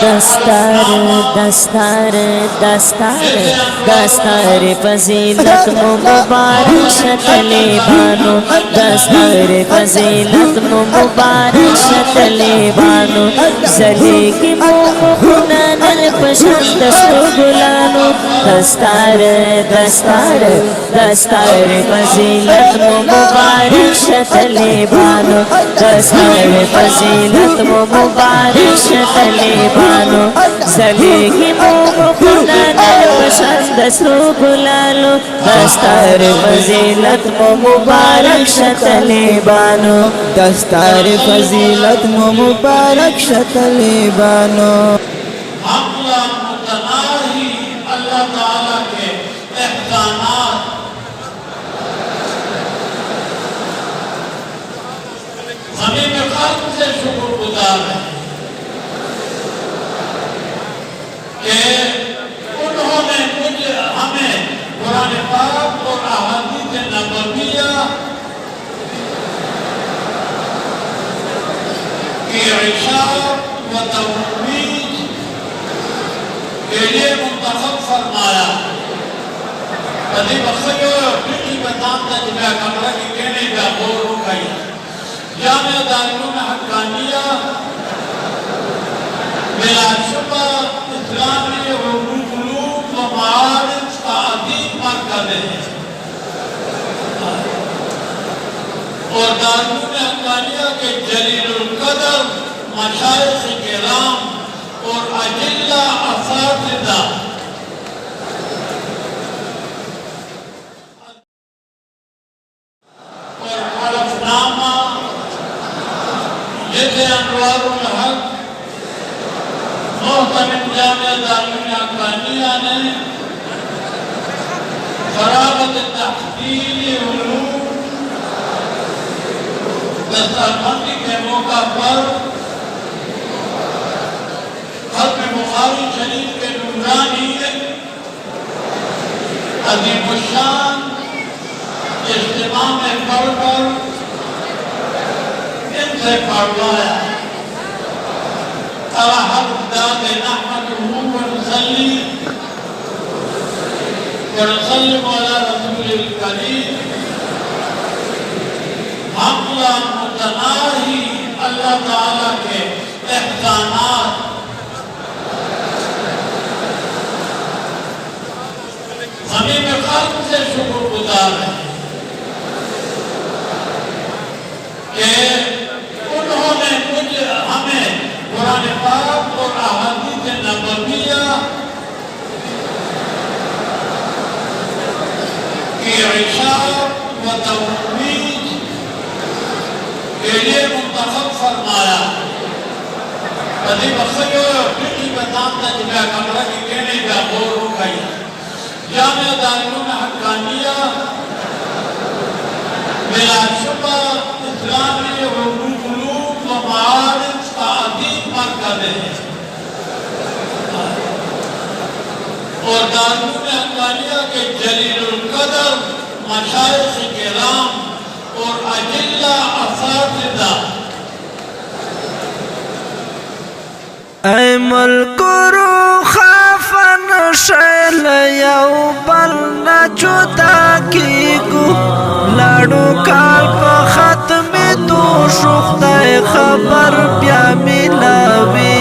دستار دستار دستار دستار فضیلت مبارک شتلے بانو دستار فضیلت مبارک شتلے بانو زلے کی مومخنا نرپشند سو گلانو دستار دستار دستار فضیلت مبارک شتلے بانو دستار فضیلت مبارک شتلے بانو زلے کی مومخنا نرپشند سو گلانو دستار فضیلت مبارک شتلے بانو دستار فضیلت مبارک شتلے بانو حملہ متناہی اللہ تعالیٰ کے احسانات زمین خلق سے شکر گزار ہیں کہ انہوں نے مجھے ہمیں قرآن پاک اور احادیث نبویہ کی ارشاد و ترویج کے لیے منتخب فرمایا کدی بخشیو ٹھیک بتاتا جب کمرہ کی کہنے کا غور ہو گئی جامعہ دارالعلوم حقانیہ بلا شبہ اسلامی علوم و معارف کا عظیم مرکز ہے اور دارالعلوم حقانیہ کے جلیل القدر مشائخ کرام اور اجلہ اساتذہ اور حلفنامہ جیسے انوار الحق محترم جامعہ دارالعلوم حقانیہ نے فراغت تحصیلی علوم دستربندی کے موقع پر ختم بخاری شریف کے نورانی عظیم الشان اجتماع میں پڑھ کر ان سے پڑھوایا حرف داد نحمدہ ونصلی ونسلم علی رسول الکریم حملہ متناہی اللہ تعالیٰ کے احسانات زمین خلق سے شکر گزار ہیں کہ انہوں نے مجھے ہمیں قرآن پاک اور احادیث نبویہ کی ارشاد و ترویج کے لیے منتخب فرمایا کدی بخشیو ٹھیک بتاتا جب کمرہ کی کہنے کا غور ہو گئی جامعہ دارالعلوم حقانیہ بلا شبہ اسلامی علوم و معارف کا عظیم مرکز ہے اور دارالعلوم حقانیہ کے جلیل القدر مشائخ کرام اور اجلہ اساتذہ اے ملک رو خافن شیل یو بل نجدا کیگو لاڑو کال پا ختم تو شخت خبر بیا ملاوی